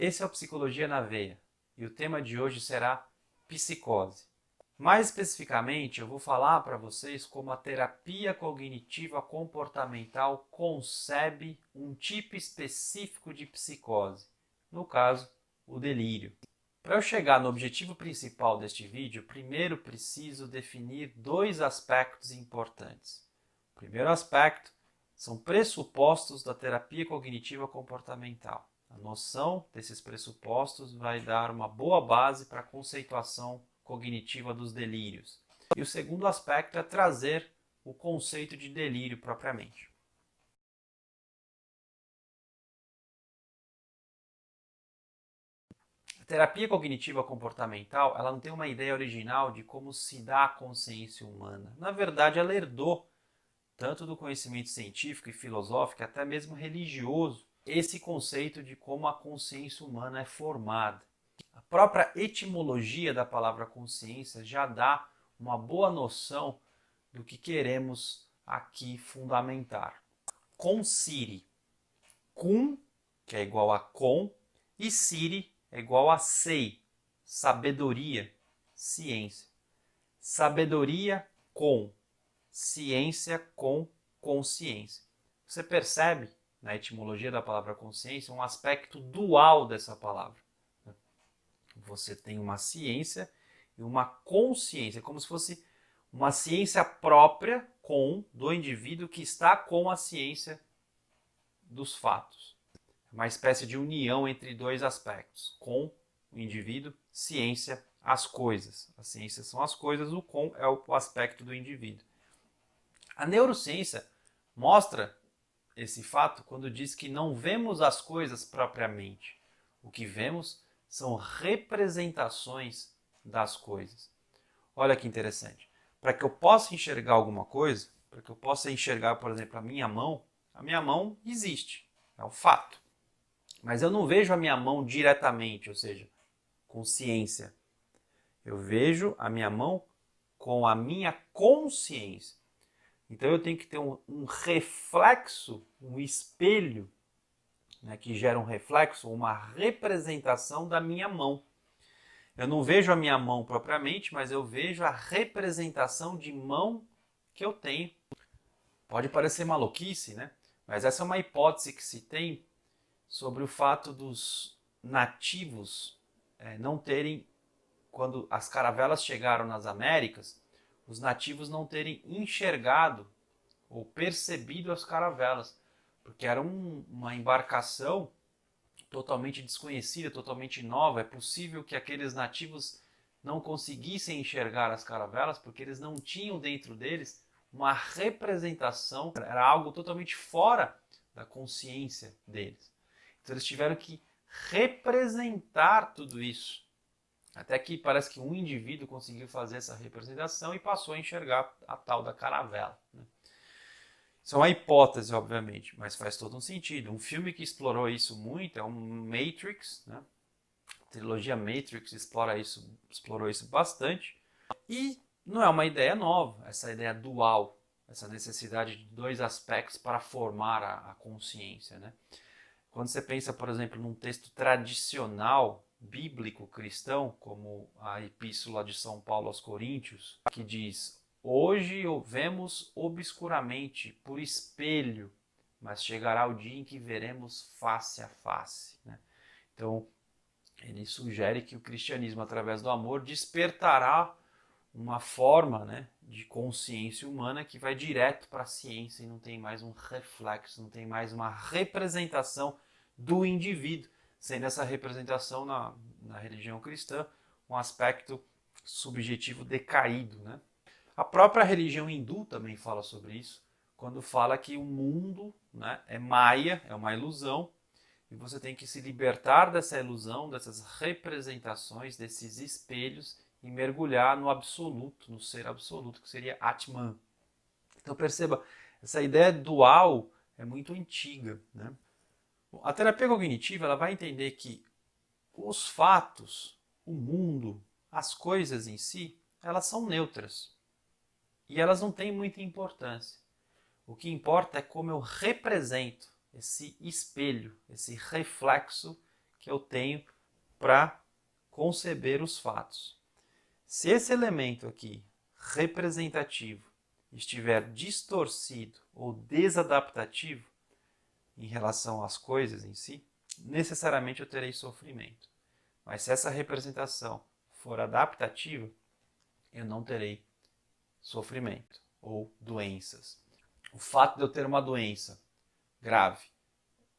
Esse é o Psicologia na Veia e o tema de hoje será psicose. Mais especificamente, eu vou falar para vocês como a terapia cognitiva comportamental concebe um tipo específico de psicose, no caso, o delírio. Para eu chegar no objetivo principal deste vídeo, primeiro preciso definir dois aspectos importantes. O primeiro aspecto são pressupostos da terapia cognitiva comportamental. A noção desses pressupostos vai dar uma boa base para a conceituação cognitiva dos delírios. E o segundo aspecto é trazer o conceito de delírio propriamente. A terapia cognitiva comportamental, ela não tem uma ideia original de como se dá a consciência humana. Na verdade, ela herdou tanto do conhecimento científico e filosófico, até mesmo religioso, esse conceito de como a consciência humana é formada. A própria etimologia da palavra consciência já dá uma boa noção do que queremos aqui fundamentar. Conscire, cum, que é igual a com, e cire é igual a sei, sabedoria, ciência. Sabedoria com, ciência com consciência. Você percebe na etimologia da palavra consciência um aspecto dual dessa palavra. Você tem uma ciência e uma consciência, como se fosse uma ciência própria do indivíduo que está com a ciência dos fatos. Uma espécie de união entre dois aspectos, com o indivíduo, ciência, as coisas. As ciências são as coisas, o com é o aspecto do indivíduo. A neurociência mostra esse fato quando diz que não vemos as coisas propriamente. O que vemos são representações das coisas. Olha que interessante. Para que eu possa enxergar alguma coisa, para que eu possa enxergar, por exemplo, a minha mão existe, é um fato. Mas eu não vejo a minha mão diretamente, ou seja, com ciência. Eu vejo a minha mão com a minha consciência. Então eu tenho que ter um reflexo, um espelho, né, que gera um reflexo, uma representação da minha mão. Eu não vejo a minha mão propriamente, mas eu vejo a representação de mão que eu tenho. Pode parecer maluquice, né? Mas essa é uma hipótese que se tem sobre o fato dos nativos não terem, quando as caravelas chegaram nas Américas, os nativos não terem enxergado ou percebido as caravelas, porque era uma embarcação totalmente desconhecida, totalmente nova. É possível que aqueles nativos não conseguissem enxergar as caravelas porque eles não tinham dentro deles uma representação, era algo totalmente fora da consciência deles. Então eles tiveram que representar tudo isso. Até que parece que um indivíduo conseguiu fazer essa representação e passou a enxergar a tal da caravela. Isso é uma hipótese, obviamente, mas faz todo um sentido. Um filme que explorou isso muito é o Matrix, né? A trilogia Matrix explorou isso bastante. E não é uma ideia nova, essa ideia dual, essa necessidade de dois aspectos para formar a consciência, né? Quando você pensa, por exemplo, num texto tradicional bíblico cristão, como a Epístola de São Paulo aos Coríntios, que diz: hoje o vemos obscuramente, por espelho, mas chegará o dia em que veremos face a face. Né? Então, ele sugere que o cristianismo, através do amor, despertará uma forma, né, de consciência humana que vai direto para a ciência e não tem mais um reflexo, não tem mais uma representação do indivíduo, sendo essa representação na religião cristã um aspecto subjetivo decaído. Né? A própria religião hindu também fala sobre isso, quando fala que o mundo, né, é maia, é uma ilusão, e você tem que se libertar dessa ilusão, dessas representações, desses espelhos, e mergulhar no absoluto, no ser absoluto, que seria Atman. Então perceba, essa ideia dual é muito antiga. Né? Bom, a terapia cognitiva ela vai entender que os fatos, o mundo, as coisas em si, elas são neutras. E elas não têm muita importância. O que importa é como eu represento esse espelho, esse reflexo que eu tenho para conceber os fatos. Se esse elemento aqui, representativo, estiver distorcido ou desadaptativo em relação às coisas em si, necessariamente eu terei sofrimento. Mas se essa representação for adaptativa, eu não terei sofrimento ou doenças. O fato de eu ter uma doença grave,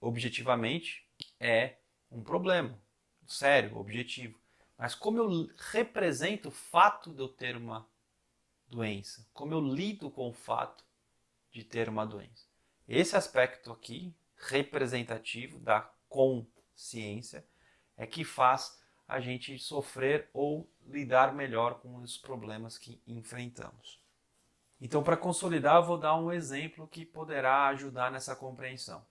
objetivamente, é um problema, sério, objetivo. Mas como eu represento o fato de eu ter uma doença, como eu lido com o fato de ter uma doença. Esse aspecto aqui, representativo da consciência, é que faz a gente sofrer ou lidar melhor com os problemas que enfrentamos. Então, para consolidar, eu vou dar um exemplo que poderá ajudar nessa compreensão.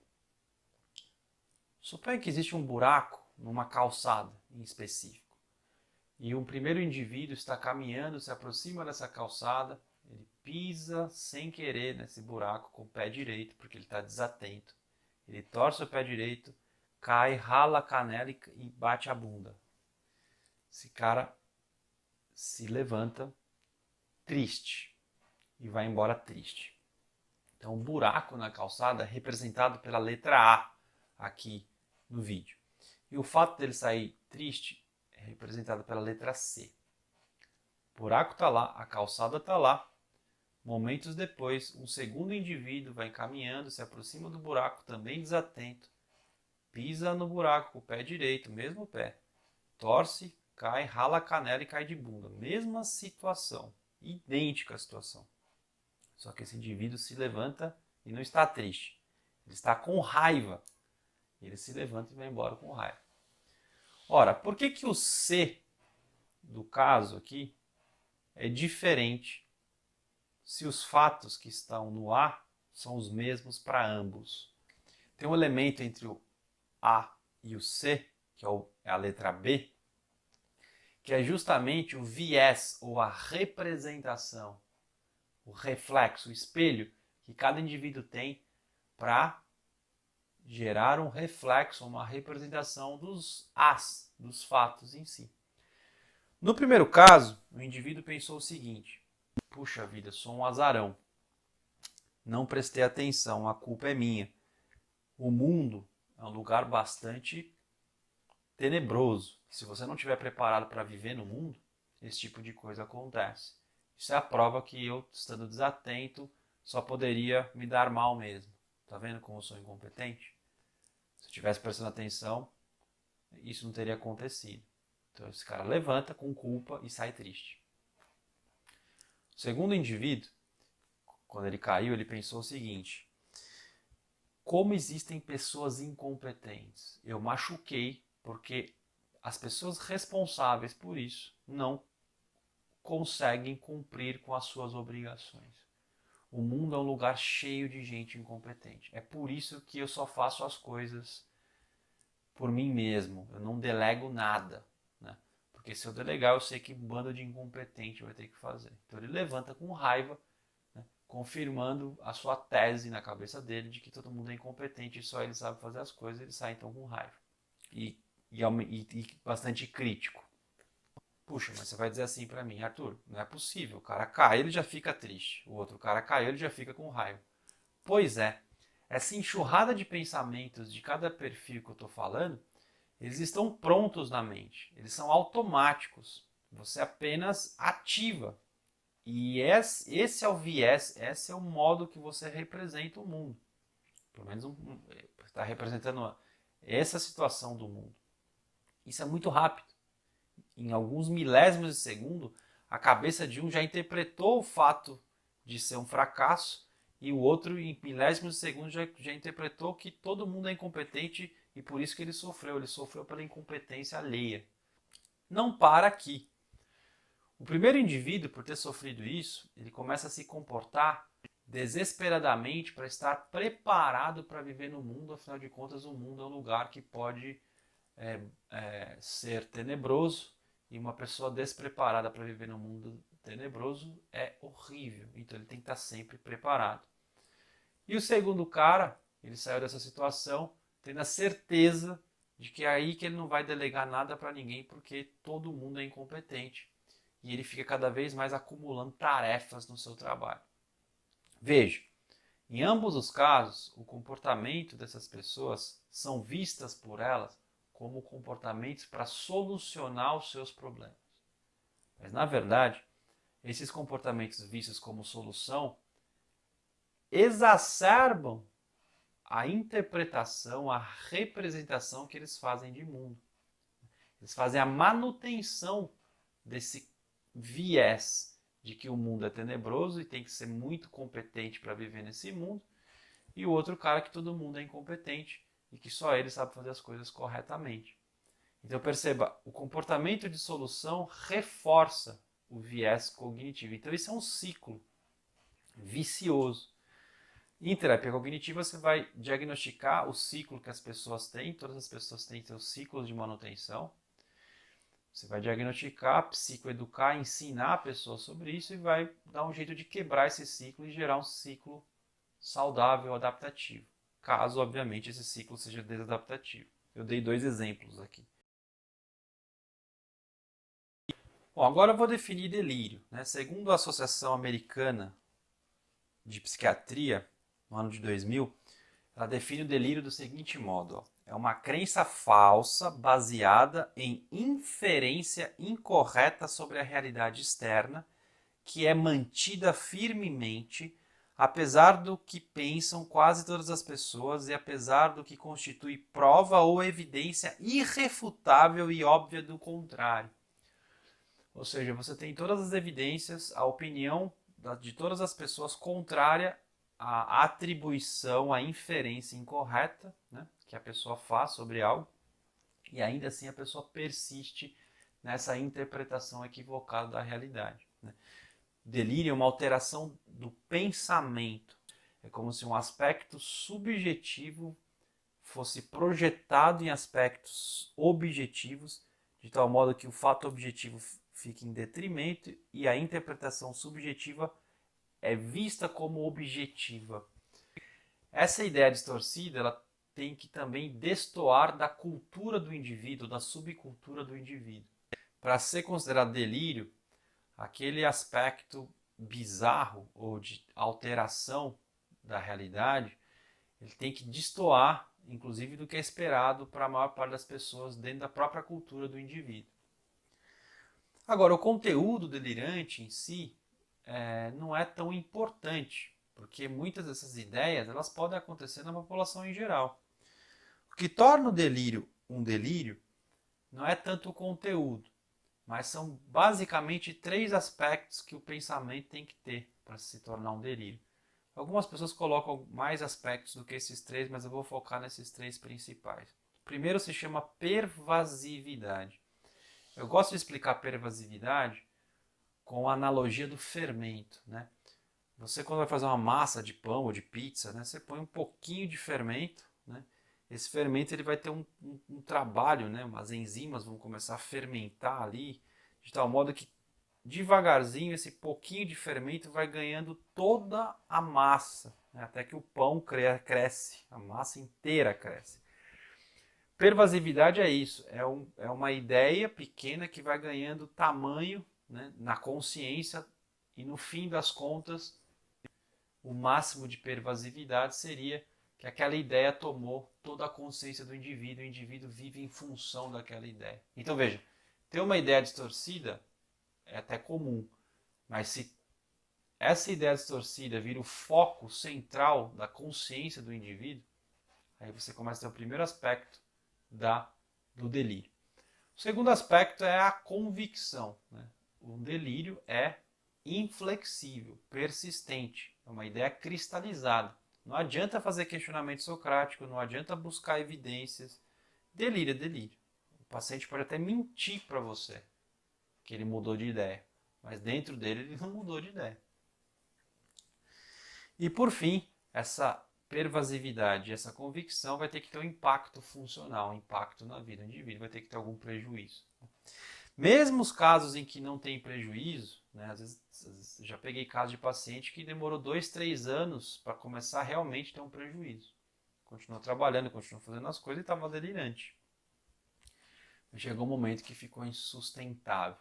Suponha que existe um buraco numa calçada em específico. E um primeiro indivíduo está caminhando, se aproxima dessa calçada, ele pisa sem querer nesse buraco com o pé direito, porque ele está desatento. Ele torce o pé direito, cai, rala a canela e bate a bunda. Esse cara se levanta triste e vai embora triste. Então, o buraco na calçada é representado pela letra A aqui no vídeo. E o fato dele sair triste é representado pela letra C. O buraco está lá, a calçada está lá. Momentos depois, um segundo indivíduo vai caminhando, se aproxima do buraco, também desatento, pisa no buraco com o pé direito, mesmo pé, torce, cai, rala a canela e cai de bunda. Mesma situação, idêntica a situação. Só que esse indivíduo se levanta e não está triste. Ele está com raiva. Ele se levanta e vai embora com raiva. Ora, por que o C do caso aqui é diferente se os fatos que estão no A são os mesmos para ambos? Tem um elemento entre o A e o C, que é a letra B, que é justamente o viés ou a representação, o reflexo, o espelho que cada indivíduo tem para gerar um reflexo, uma representação dos As, dos fatos em si. No primeiro caso, o indivíduo pensou o seguinte: puxa vida, sou um azarão. Não prestei atenção, a culpa é minha. O mundo é um lugar bastante tenebroso. Se você não estiver preparado para viver no mundo, esse tipo de coisa acontece. Isso é a prova que eu, estando desatento, só poderia me dar mal mesmo. Tá vendo como eu sou incompetente? Se eu tivesse prestando atenção, isso não teria acontecido. Então esse cara levanta com culpa e sai triste. O segundo indivíduo, quando ele caiu, ele pensou o seguinte: como existem pessoas incompetentes? Eu machuquei porque as pessoas responsáveis por isso não conseguem cumprir com as suas obrigações. O mundo é um lugar cheio de gente incompetente. É por isso que eu só faço as coisas por mim mesmo. Eu não delego nada, né? Porque se eu delegar, eu sei que um bando de incompetente vai ter que fazer. Então ele levanta com raiva, né, confirmando a sua tese na cabeça dele de que todo mundo é incompetente e só ele sabe fazer as coisas. Ele sai então com raiva e bastante crítico. Puxa, mas você vai dizer assim para mim: Arthur, não é possível, o cara cai, ele já fica triste. O outro cara caiu, ele já fica com raiva. Pois é, essa enxurrada de pensamentos de cada perfil que eu estou falando, eles estão prontos na mente, eles são automáticos. Você apenas ativa. E esse é o viés, esse é o modo que você representa o mundo. Pelo menos está representando essa situação do mundo. Isso é muito rápido. Em alguns milésimos de segundo, a cabeça de um já interpretou o fato de ser um fracasso e o outro, em milésimos de segundo, já interpretou que todo mundo é incompetente e por isso que ele sofreu. Ele sofreu pela incompetência alheia. Não para aqui. O primeiro indivíduo, por ter sofrido isso, ele começa a se comportar desesperadamente para estar preparado para viver no mundo. Afinal de contas, o mundo é um lugar que pode ser tenebroso. E uma pessoa despreparada para viver num mundo tenebroso é horrível. Então ele tem que estar sempre preparado. E o segundo cara, ele saiu dessa situação tendo a certeza de que é aí que ele não vai delegar nada para ninguém porque todo mundo é incompetente e ele fica cada vez mais acumulando tarefas no seu trabalho. Veja, em ambos os casos, o comportamento dessas pessoas são vistas por elas como comportamentos para solucionar os seus problemas. Mas, na verdade, esses comportamentos vistos como solução exacerbam a interpretação, a representação que eles fazem de mundo. Eles fazem a manutenção desse viés de que o mundo é tenebroso e tem que ser muito competente para viver nesse mundo, e o outro cara que todo mundo é incompetente e que só ele sabe fazer as coisas corretamente. Então perceba, o comportamento de solução reforça o viés cognitivo. Então isso é um ciclo vicioso. Em terapia cognitiva você vai diagnosticar o ciclo que as pessoas têm, todas as pessoas têm seus ciclos de manutenção. Você vai diagnosticar, psicoeducar, ensinar a pessoa sobre isso e vai dar um jeito de quebrar esse ciclo e gerar um ciclo saudável, adaptativo. Caso, obviamente, esse ciclo seja desadaptativo. Eu dei 2 exemplos aqui. Bom, agora eu vou definir delírio. Segundo a Associação Americana de Psiquiatria, no ano de 2000, ela define o delírio do seguinte modo: é uma crença falsa baseada em inferência incorreta sobre a realidade externa, que é mantida firmemente, apesar do que pensam quase todas as pessoas e apesar do que constitui prova ou evidência irrefutável e óbvia do contrário. Ou seja, você tem todas as evidências, a opinião de todas as pessoas contrária à atribuição, à inferência incorreta, né, que a pessoa faz sobre algo, e ainda assim a pessoa persiste nessa interpretação equivocada da realidade. Né. Delírio é uma alteração do pensamento. É como se um aspecto subjetivo fosse projetado em aspectos objetivos, de tal modo que o fato objetivo fica em detrimento e a interpretação subjetiva é vista como objetiva. Essa ideia distorcida ela tem que também destoar da cultura do indivíduo, da subcultura do indivíduo. Para ser considerado delírio, aquele aspecto bizarro ou de alteração da realidade, ele tem que destoar, inclusive, do que é esperado para a maior parte das pessoas dentro da própria cultura do indivíduo. Agora, o conteúdo delirante em si não é tão importante, porque muitas dessas ideias elas podem acontecer na população em geral. O que torna o delírio um delírio não é tanto o conteúdo, mas são basicamente 3 aspectos que o pensamento tem que ter para se tornar um delírio. Algumas pessoas colocam mais aspectos do que esses 3, mas eu vou focar nesses 3 principais. O primeiro se chama pervasividade. Eu gosto de explicar pervasividade com a analogia do fermento. Né? Você, quando vai fazer uma massa de pão ou de pizza, né, você põe um pouquinho de fermento. Né? Esse fermento ele vai ter um trabalho, né? As enzimas vão começar a fermentar ali, de tal modo que devagarzinho esse pouquinho de fermento vai ganhando toda a massa, né? Até que o pão cresce, a massa inteira cresce. Pervasividade é isso, é uma ideia pequena que vai ganhando tamanho, né, na consciência e no fim das contas o máximo de pervasividade seria que aquela ideia tomou toda a consciência do indivíduo, o indivíduo vive em função daquela ideia. Então veja, ter uma ideia distorcida é até comum, mas se essa ideia distorcida vira o foco central da consciência do indivíduo, aí você começa a ter o primeiro aspecto do delírio. O segundo aspecto é a convicção. Né? O delírio é inflexível, persistente, é uma ideia cristalizada. Não adianta fazer questionamento socrático, não adianta buscar evidências. Delírio é delírio. O paciente pode até mentir para você que ele mudou de ideia, mas dentro dele ele não mudou de ideia. E por fim, essa pervasividade, essa convicção vai ter que ter um impacto funcional, um impacto na vida do indivíduo, vai ter que ter algum prejuízo. Mesmo os casos em que não tem prejuízo, né, às vezes já peguei casos de paciente que demorou 2, 3 anos para começar a realmente ter um prejuízo. Continuou trabalhando, continuou fazendo as coisas e estava delirante. Chegou um momento que ficou insustentável.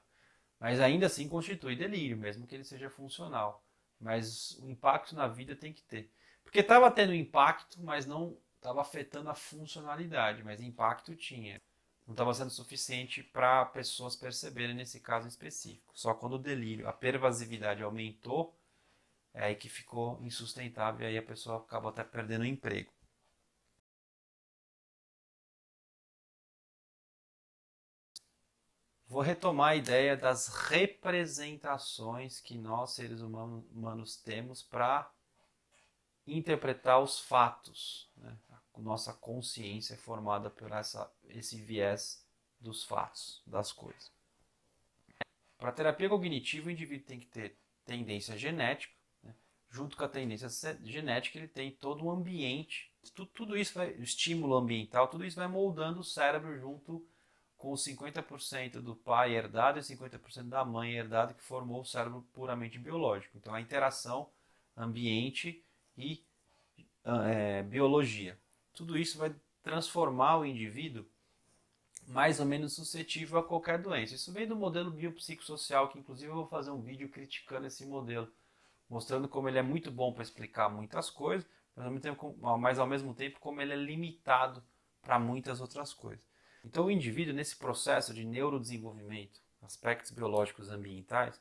Mas ainda assim constitui delírio, mesmo que ele seja funcional. Mas o impacto na vida tem que ter. Porque estava tendo impacto, mas não estava afetando a funcionalidade, mas impacto tinha. Não estava sendo suficiente para pessoas perceberem nesse caso específico. Só quando o delírio, a pervasividade aumentou, é aí que ficou insustentável e aí a pessoa acaba até perdendo o emprego. Vou retomar a ideia das representações que nós, seres humanos temos para interpretar os fatos. Né? A nossa consciência é formada por esse viés dos fatos, das coisas. Para a terapia cognitiva, o indivíduo tem que ter tendência genética. Né? Junto com a tendência genética, ele tem todo um ambiente. Tudo isso vai, o estímulo ambiental, tudo isso vai moldando o cérebro junto com os 50% do pai herdado e 50% da mãe herdado, que formou o cérebro puramente biológico. Então, a interação ambiente e biologia. Tudo isso vai transformar o indivíduo mais ou menos suscetível a qualquer doença. Isso vem do modelo biopsicossocial, que inclusive eu vou fazer um vídeo criticando esse modelo, mostrando como ele é muito bom para explicar muitas coisas, mas ao mesmo tempo como ele é limitado para muitas outras coisas. Então o indivíduo, nesse processo de neurodesenvolvimento, aspectos biológicos ambientais,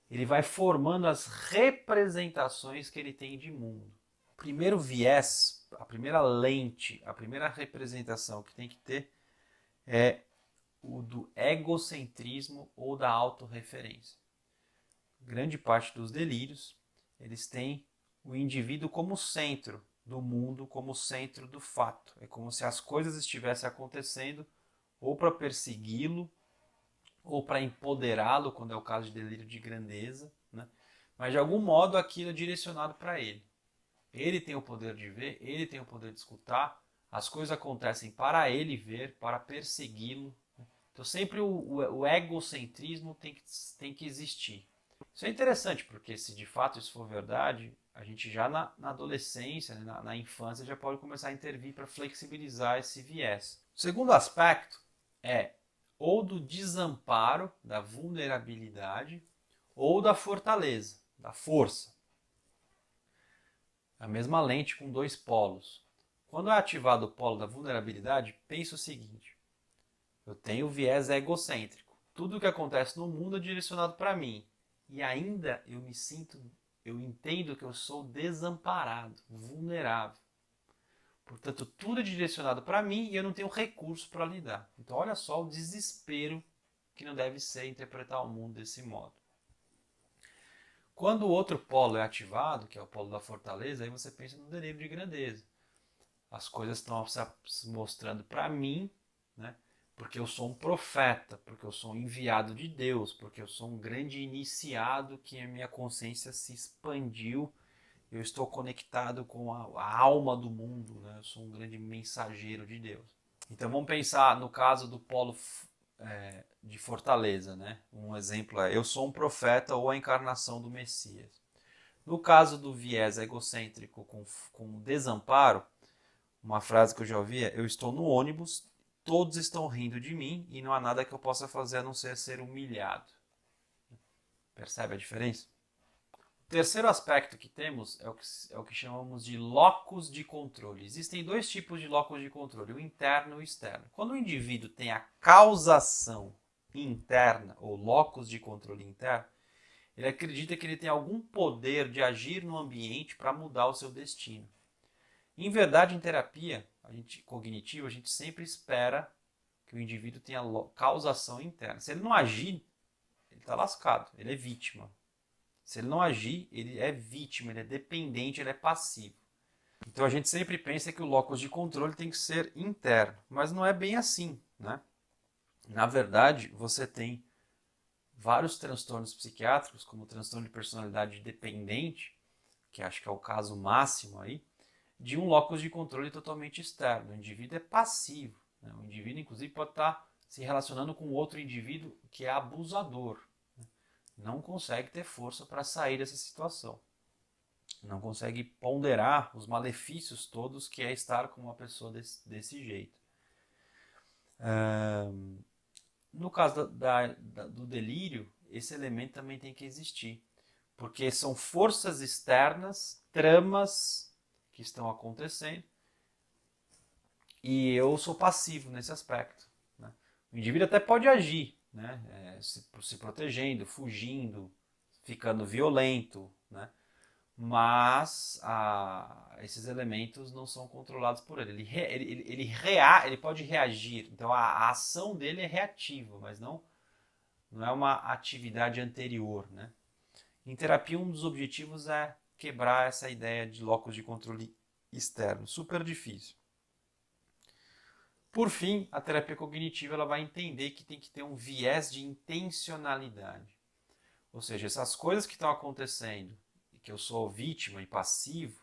ele vai formando as representações que ele tem de mundo. O primeiro viés, a primeira lente, a primeira representação que tem que ter é o do egocentrismo ou da autorreferência. Grande parte dos delírios, eles têm o indivíduo como centro do mundo, como centro do fato. É como se as coisas estivessem acontecendo ou para persegui-lo, ou para empoderá-lo, quando é o caso de delírio de grandeza, né? Mas de algum modo aquilo é direcionado para ele. Ele tem o poder de ver, ele tem o poder de escutar, as coisas acontecem para ele ver, para persegui-lo. Então sempre o egocentrismo tem que existir. Isso é interessante, porque se de fato isso for verdade, a gente já na adolescência, né, na infância, já pode começar a intervir para flexibilizar esse viés. O segundo aspecto é ou do desamparo, da vulnerabilidade, ou da fortaleza, da força. A mesma lente com dois polos. Quando é ativado o polo da vulnerabilidade, pense o seguinte: eu tenho o viés egocêntrico. Tudo o que acontece no mundo é direcionado para mim. E ainda eu entendo que eu sou desamparado, vulnerável. Portanto, tudo é direcionado para mim e eu não tenho recurso para lidar. Então, olha só o desespero que não deve ser interpretar o mundo desse modo. Quando o outro polo é ativado, que é o polo da fortaleza, aí você pensa no delírio de grandeza. As coisas estão se mostrando para mim, né? Porque eu sou um profeta, porque eu sou um enviado de Deus, porque eu sou um grande iniciado que a minha consciência se expandiu, eu estou conectado com a alma do mundo, né? Eu sou um grande mensageiro de Deus. Então vamos pensar no caso do polo de fortaleza, né? Um exemplo é: eu sou um profeta ou a encarnação do Messias. No caso do viés egocêntrico com desamparo, uma frase que eu já ouvi é: eu estou no ônibus, todos estão rindo de mim e não há nada que eu possa fazer a não ser humilhado. Percebe a diferença? O terceiro aspecto que temos é o que chamamos de locus de controle. Existem dois tipos de locus de controle, o interno e o externo. Quando o indivíduo tem a causação interna, ou locus de controle interno, ele acredita que ele tem algum poder de agir no ambiente para mudar o seu destino. Em verdade, em terapia cognitiva, a gente sempre espera que o indivíduo tenha causação interna. Se ele não agir, ele está lascado, ele é vítima. Se ele não agir, ele é vítima, ele é dependente, ele é passivo. Então a gente sempre pensa que o locus de controle tem que ser interno, mas não é bem assim, né? Na verdade, você tem vários transtornos psiquiátricos, como o transtorno de personalidade dependente, que acho que é o caso máximo aí, de um locus de controle totalmente externo. O indivíduo é passivo. Né? O indivíduo, inclusive, pode estar se relacionando com outro indivíduo que é abusador. Né? Não consegue ter força para sair dessa situação. Não consegue ponderar os malefícios todos que é estar com uma pessoa desse jeito. No caso do delírio, esse elemento também tem que existir, porque são forças externas, tramas que estão acontecendo, e eu sou passivo nesse aspecto, né? O indivíduo até pode agir, né? Se protegendo, fugindo, ficando violento, né? Mas esses elementos não são controlados por ele. Ele pode reagir, então a ação dele é reativa, mas não é uma atividade anterior, né? Em terapia, um dos objetivos é quebrar essa ideia de locus de controle externo. Super difícil. Por fim, a terapia cognitiva ela vai entender que tem que ter um viés de intencionalidade. Ou seja, essas coisas que estão acontecendo, e que eu sou vítima e passivo,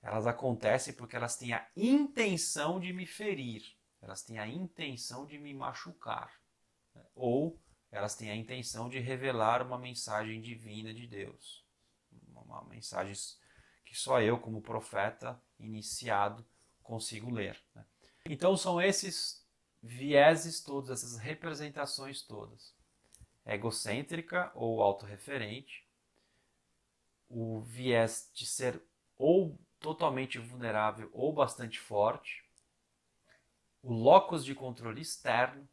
elas acontecem porque elas têm a intenção de me ferir, elas têm a intenção de me machucar, né? Ou elas têm a intenção de revelar uma mensagem divina de Deus, uma mensagem que só eu, como profeta iniciado, consigo ler, né? Então são esses vieses todos, essas representações todas. Egocêntrica ou autorreferente, o viés de ser ou totalmente vulnerável ou bastante forte, o locus de controle externo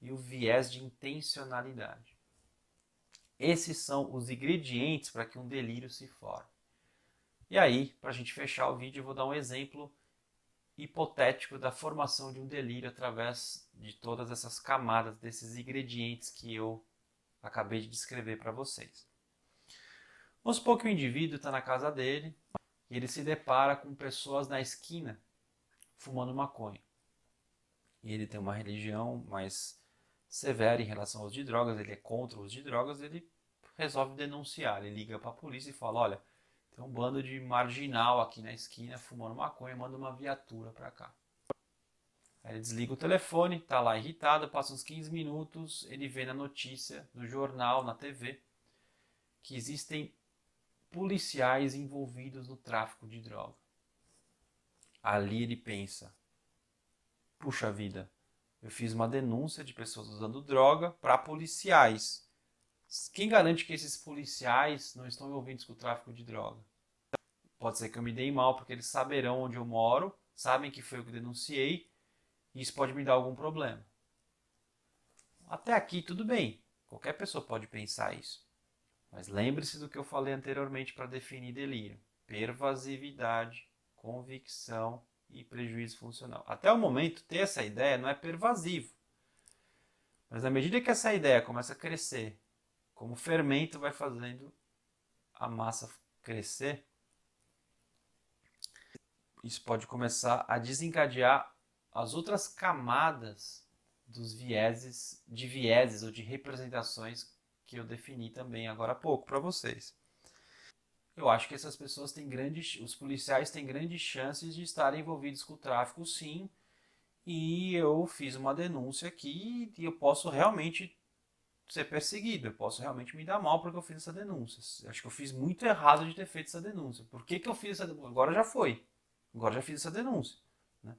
e o viés de intencionalidade. Esses são os ingredientes para que um delírio se forme. E aí, para a gente fechar o vídeo, eu vou dar um exemplo hipotético da formação de um delírio através de todas essas camadas, desses ingredientes que eu acabei de descrever para vocês. Vamos supor que o indivíduo está na casa dele e ele se depara com pessoas na esquina fumando maconha. E ele tem uma religião mais severa em relação ao uso de drogas, ele é contra o uso de drogas, ele resolve denunciar. Ele liga para a polícia e fala: olha, tem um bando de marginal aqui na esquina fumando maconha, manda uma viatura para cá. Aí ele desliga o telefone, tá lá irritado, passa uns 15 minutos, ele vê na notícia, no jornal, na TV, que existem policiais envolvidos no tráfico de droga. Ali ele pensa: puxa vida, eu fiz uma denúncia de pessoas usando droga para policiais. Quem garante que esses policiais não estão envolvidos com o tráfico de droga? Pode ser que eu me dei mal porque eles saberão onde eu moro, sabem que foi eu que denunciei, e isso pode me dar algum problema. Até aqui tudo bem, qualquer pessoa pode pensar isso. Mas lembre-se do que eu falei anteriormente para definir delírio: pervasividade, convicção e prejuízo funcional. Até o momento, ter essa ideia não é pervasivo. Mas à medida que essa ideia começa a crescer, como o fermento vai fazendo a massa crescer, isso pode começar a desencadear as outras camadas dos vieses ou de representações que eu defini também agora há pouco para vocês. Eu acho que essas pessoas têm os policiais têm grandes chances de estarem envolvidos com o tráfico, sim, e eu fiz uma denúncia aqui e eu posso realmente ser perseguido, eu posso realmente me dar mal porque eu fiz essa denúncia. Acho que eu fiz muito errado de ter feito essa denúncia. Por que eu fiz essa denúncia? Agora já foi. Agora já fiz essa denúncia, né?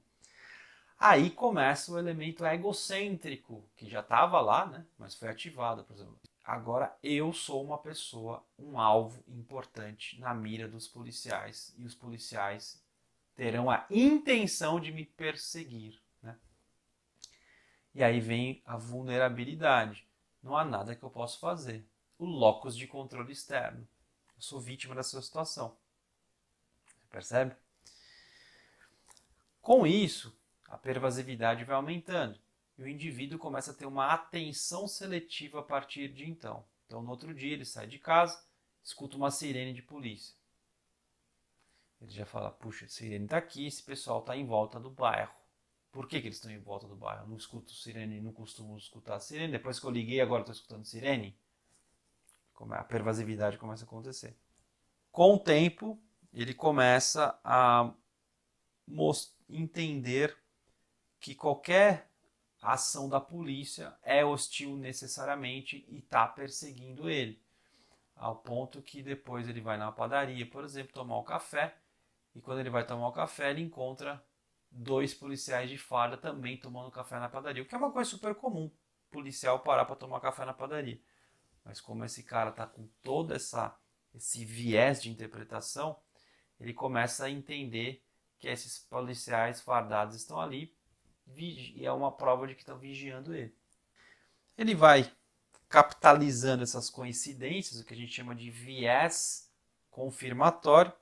Aí começa o elemento egocêntrico, que já estava lá, né? Mas foi ativado, por exemplo. Agora eu sou uma pessoa, um alvo importante na mira dos policiais, e os policiais terão a intenção de me perseguir, né? E aí vem a vulnerabilidade. Não há nada que eu possa fazer. O locus de controle externo. Eu sou vítima dessa situação. Percebe? Com isso, a pervasividade vai aumentando e o indivíduo começa a ter uma atenção seletiva a partir de então. Então, no outro dia, ele sai de casa, escuta uma sirene de polícia. Ele já fala: puxa, a sirene está aqui, esse pessoal está em volta do bairro. Por que eles estão em volta do bairro? Eu não escuto sirene, não costumo escutar sirene. Depois que eu liguei, agora estou escutando sirene. A pervasividade começa a acontecer. Com o tempo, ele começa a entender que qualquer ação da polícia é hostil necessariamente e está perseguindo ele. Ao ponto que depois ele vai na padaria, por exemplo, tomar o café, e quando ele vai tomar o café, ele encontra 2 policiais de farda também tomando café na padaria, o que é uma coisa super comum, policial parar para tomar café na padaria. Mas como esse cara está com todo esse viés de interpretação, ele começa a entender que esses policiais fardados estão ali e é uma prova de que estão vigiando ele. Ele vai capitalizando essas coincidências, o que a gente chama de viés confirmatório,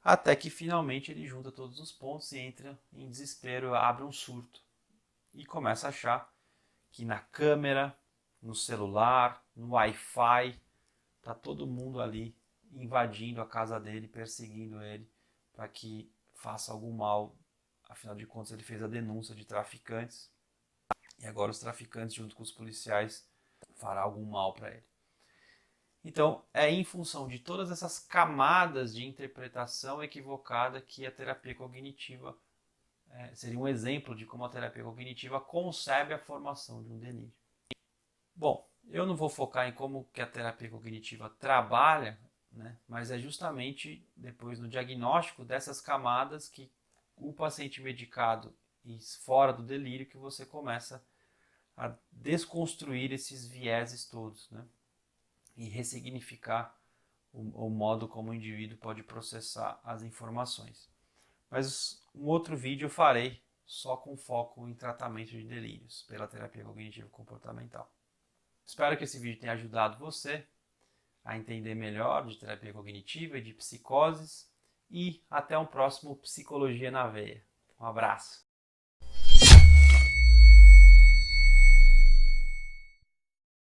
até que finalmente ele junta todos os pontos e entra em desespero, abre um surto e começa a achar que na câmera, no celular, no Wi-Fi, tá todo mundo ali invadindo a casa dele, perseguindo ele para que faça algum mal. Afinal de contas, ele fez a denúncia de traficantes e agora os traficantes, junto com os policiais, fará algum mal para ele. Então, é em função de todas essas camadas de interpretação equivocada que a terapia cognitiva seria um exemplo de como a terapia cognitiva concebe a formação de um delírio. Bom, eu não vou focar em como que a terapia cognitiva trabalha, né, mas é justamente depois no diagnóstico dessas camadas que o paciente medicado e fora do delírio que você começa a desconstruir esses vieses todos, né? E ressignificar o modo como o indivíduo pode processar as informações. Mas um outro vídeo eu farei só com foco em tratamento de delírios pela terapia cognitivo comportamental. Espero que esse vídeo tenha ajudado você a entender melhor de terapia cognitiva e de psicoses e até um próximo Psicologia na Veia. Um abraço!